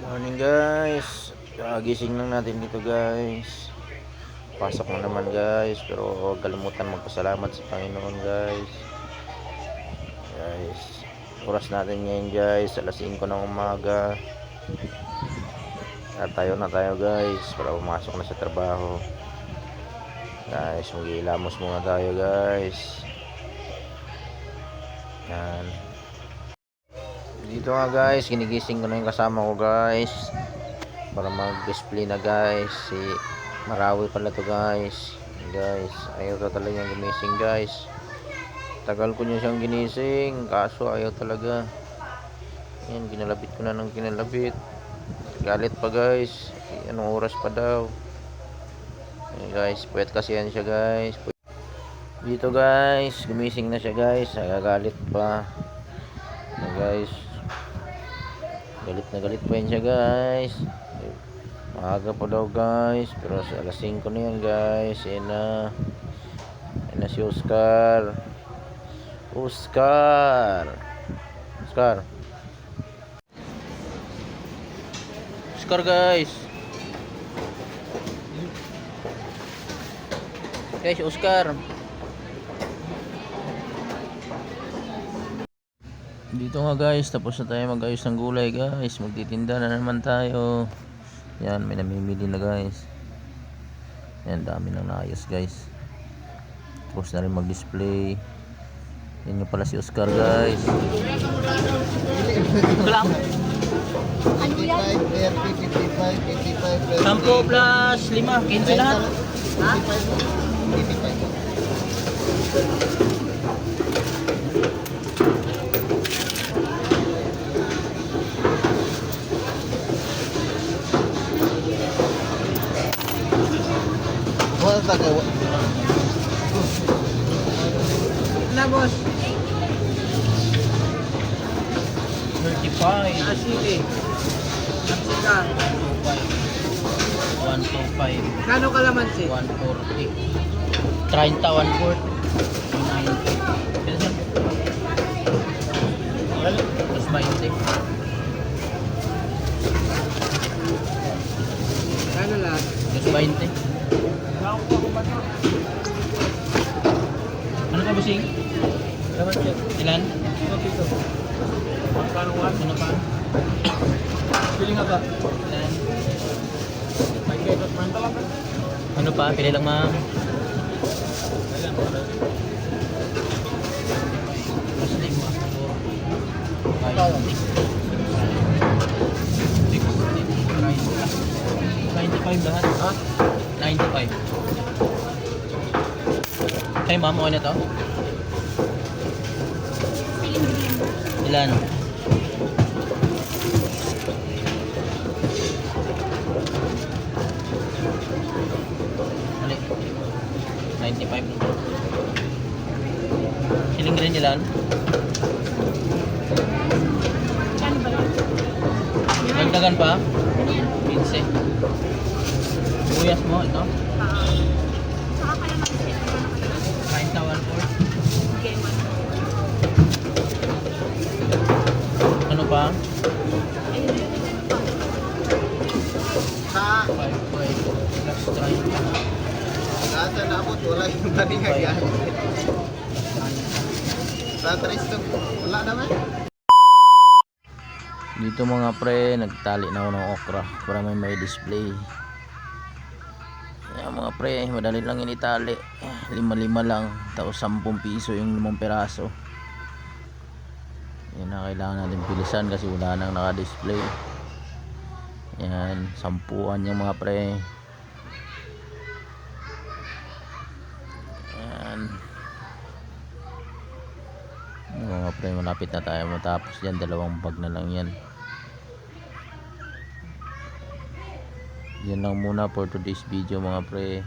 Morning guys, gising lang natin dito guys. Pasok na naman guys, pero huwag kalimutan magpasalamat sa Panginoon guys. Oras natin ngayon guys, alas 5 ng umaga. At tayo na tayo guys, para pumasok na sa trabaho. Guys, mag-iilamos muna tayo guys. Yan. Dito nga guys, ginigising ko na yung kasama ko guys, para mag-display na guys. Si Marawi pala to guys. Guys, ayaw to talaga gumising guys. Tagal ko niya siyang ginising, kaso ayaw talaga. Yan, kinalabit ko na ng kinalabit. Galit pa guys. Anong oras pa daw? Yan guys, puwet kasi yan siya guys. Dito guys, gumising na siya guys. Nagagalit pa. Yan guys. Galit na galit pa yan siya guys. Maaga pa daw guys, pero sa alas 5 na yan guys. Yan na si Oscar. Oscar guys. Oscar. Dito nga guys, tapos na tayo mag-ayos ng gulay guys. Magtitinda na naman tayo. Yan, may namimili na guys. Yan, dami nang naayos guys. Tapos na rin mag-display. Yan yung pala si Oscar guys. Ito lang. 10 plus 5, 15 lahat. Ha? 55. Na boss. 35. Sige. Sige. 125. Kano kalamansi? 140. 30, 140. 90. Plus 20. Kano lahat? Plus 20. Ano ka busing? Ilan? Ano pa? Pili nga ba? Ilan? Ano pa? Pili lang ma'am. Plus 5. 95 lahat. Ha? 95. Hey ma'am, okay na to? Ilan? Mali. 95. Siling green ilan? Dagdagan pa? 15. Buyas mo, ito? Ano pa? Sa 5 plus 30. Kasa na abot wala yung paninga yan. Sa Tristo wala naman. Dito mga pre, nagtali na ako ng okra para may display. Yan mga pre, madali lang yung itali. 5 lang, tapos 10 piso yung 5 peraso. Yan na, kailangan natin bilisan kasi wala nang naka-display. Yan, 10 yung mga pre. Yan mga pre, malapit na tayo matapos yan. 2 bag na lang yan. Yan lang muna for today's video mga pre.